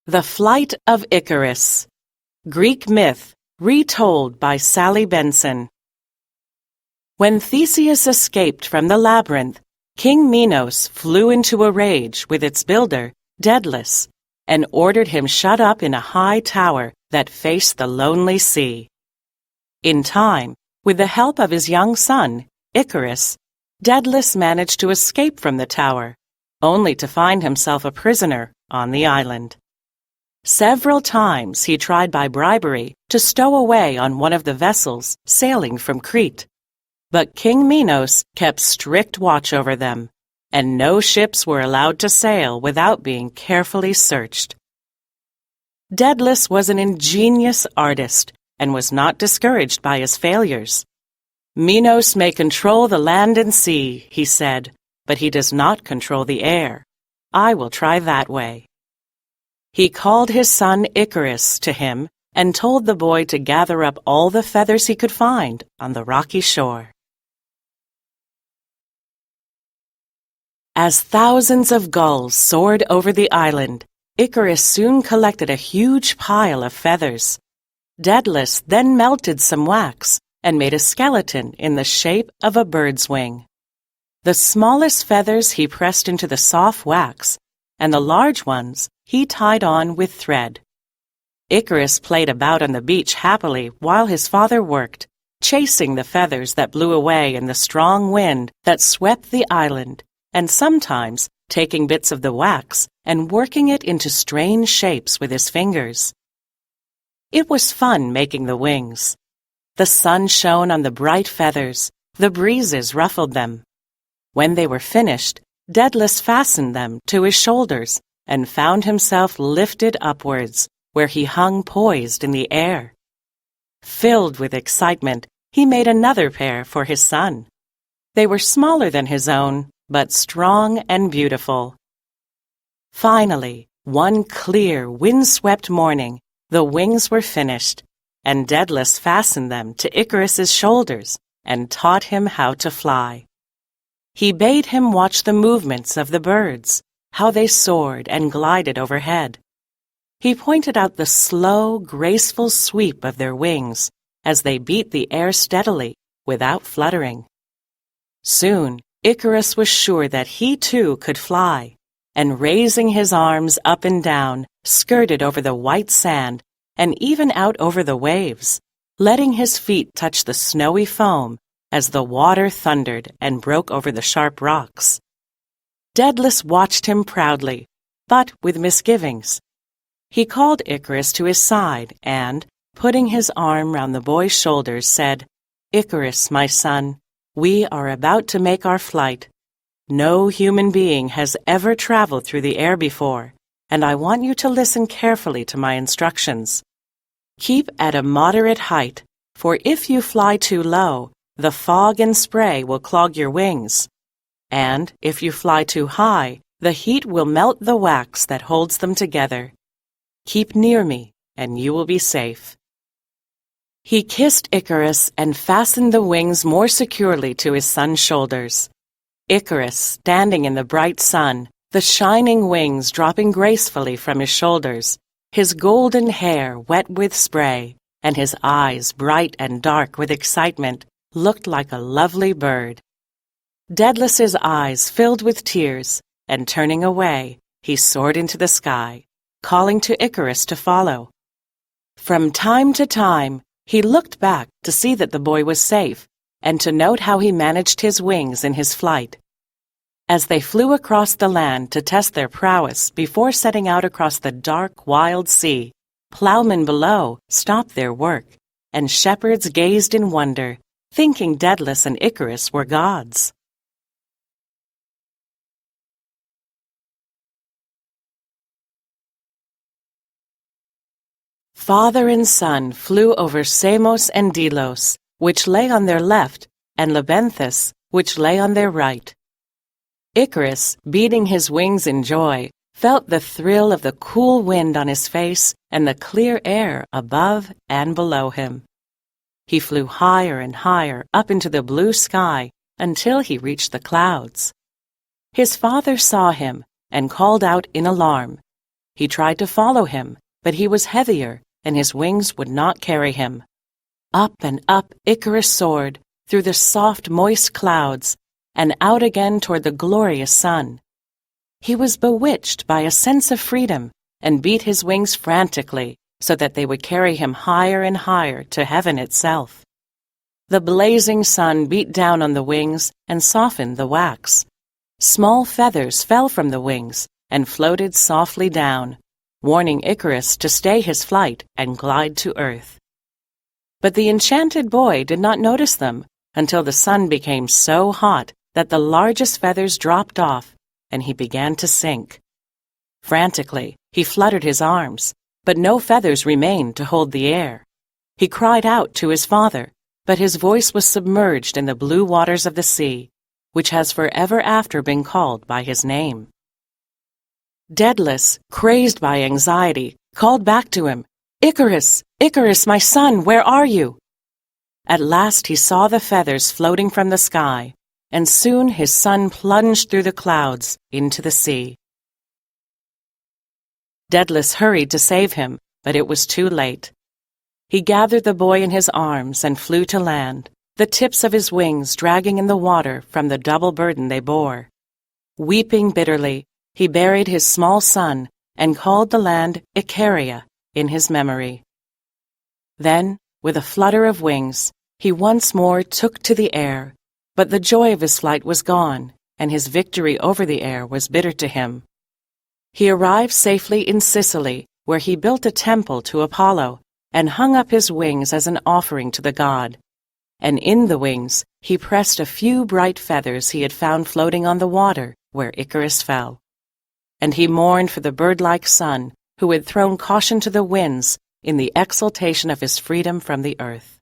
The Flight of Icarus. Greek myth, retold by Sally Benson. When Theseus escaped from the labyrinth, King Minos flew into a rage with its builder, Daedalus, and ordered him shut up in a high tower that faced the lonely sea. In time, with the help of his young son, Icarus, Daedalus managed to escape from the tower, only to find himself a prisoner on the island. Several times he tried by bribery to stow away on one of the vessels sailing from Crete, but King Minos kept strict watch over them, and no ships were allowed to sail without being carefully searched. Daedalus was an ingenious artist and was not discouraged by his failures. "Minos may control the land and sea," he said, "but he does not control the air. I will try that way." He called his son Icarus to him and told the boy to gather up all the feathers he could find on the rocky shore. As thousands of gulls soared over the island, Icarus soon collected a huge pile of feathers. Daedalus then melted some wax and made a skeleton in the shape of a bird's wing. The smallest feathers he pressed into the soft wax, and the large ones he tied on with thread. Icarus played about on the beach happily while his father worked, chasing the feathers that blew away in the strong wind that swept the island, and sometimes taking bits of the wax and working it into strange shapes with his fingers. It was fun making the wings. The sun shone on the bright feathers, the breezes ruffled them. When they were finished, Daedalus fastened them to his shoulders and found himself lifted upwards, where he hung poised in the air. Filled with excitement, he made another pair for his son. They were smaller than his own, but strong and beautiful. Finally, one clear, wind-swept morning, the wings were finished, and Daedalus fastened them to Icarus's shoulders and taught him how to fly. He bade him watch the movements of the birds, how they soared and glided overhead. He pointed out the slow, graceful sweep of their wings as they beat the air steadily, without fluttering. Soon, Icarus was sure that he too could fly, and raising his arms up and down, skirted over the white sand and even out over the waves, letting his feet touch the snowy foam as the water thundered and broke over the sharp rocks. Daedalus watched him proudly, but with misgivings. He called Icarus to his side and, putting his arm round the boy's shoulders, said, "Icarus, my son, we are about to make our flight. No human being has ever traveled through the air before, and I want you to listen carefully to my instructions. Keep at a moderate height, for if you fly too low, the fog and spray will clog your wings. And if you fly too high, the heat will melt the wax that holds them together. Keep near me, and you will be safe." He kissed Icarus and fastened the wings more securely to his son's shoulders. Icarus, standing in the bright sun, the shining wings dropping gracefully from his shoulders, his golden hair wet with spray, and his eyes bright and dark with excitement, looked like a lovely bird. Daedalus' eyes filled with tears, and turning away, he soared into the sky, calling to Icarus to follow. From time to time, he looked back to see that the boy was safe, and to note how he managed his wings in his flight. As they flew across the land to test their prowess before setting out across the dark, wild sea, plowmen below stopped their work, and shepherds gazed in wonder, thinking Daedalus and Icarus were gods. Father and son flew over Samos and Delos, which lay on their left, and Lebenthus, which lay on their right. Icarus, beating his wings in joy, felt the thrill of the cool wind on his face and the clear air above and below him. He flew higher and higher up into the blue sky until he reached the clouds. His father saw him and called out in alarm, He tried to follow him, but he was heavier, and his wings would not carry him. Up and up Icarus soared, through the soft, moist clouds, and out again toward the glorious sun. He was bewitched by a sense of freedom, and beat his wings frantically, so that they would carry him higher and higher to heaven itself. The blazing sun beat down on the wings and softened the wax. Small feathers fell from the wings and floated softly down, warning Icarus to stay his flight and glide to earth. But the enchanted boy did not notice them until the sun became so hot that the largest feathers dropped off and he began to sink. Frantically, he fluttered his arms, but no feathers remained to hold the air. He cried out to his father, but his voice was submerged in the blue waters of the sea, which has forever after been called by his name. Daedalus, crazed by anxiety, called back to him, "Icarus, Icarus, my son, where are you?" At last he saw the feathers floating from the sky, and soon his son plunged through the clouds into the sea. Daedalus hurried to save him, but it was too late. He gathered the boy in his arms and flew to land, the tips of his wings dragging in the water from the double burden they bore. Weeping bitterly, he buried his small son and called the land Icaria in his memory. Then, with a flutter of wings, he once more took to the air, but the joy of his flight was gone, and his victory over the air was bitter to him. He arrived safely in Sicily, where he built a temple to Apollo and hung up his wings as an offering to the god. And in the wings he pressed a few bright feathers he had found floating on the water where Icarus fell. And he mourned for the bird-like son who had thrown caution to the winds in the exultation of his freedom from the earth.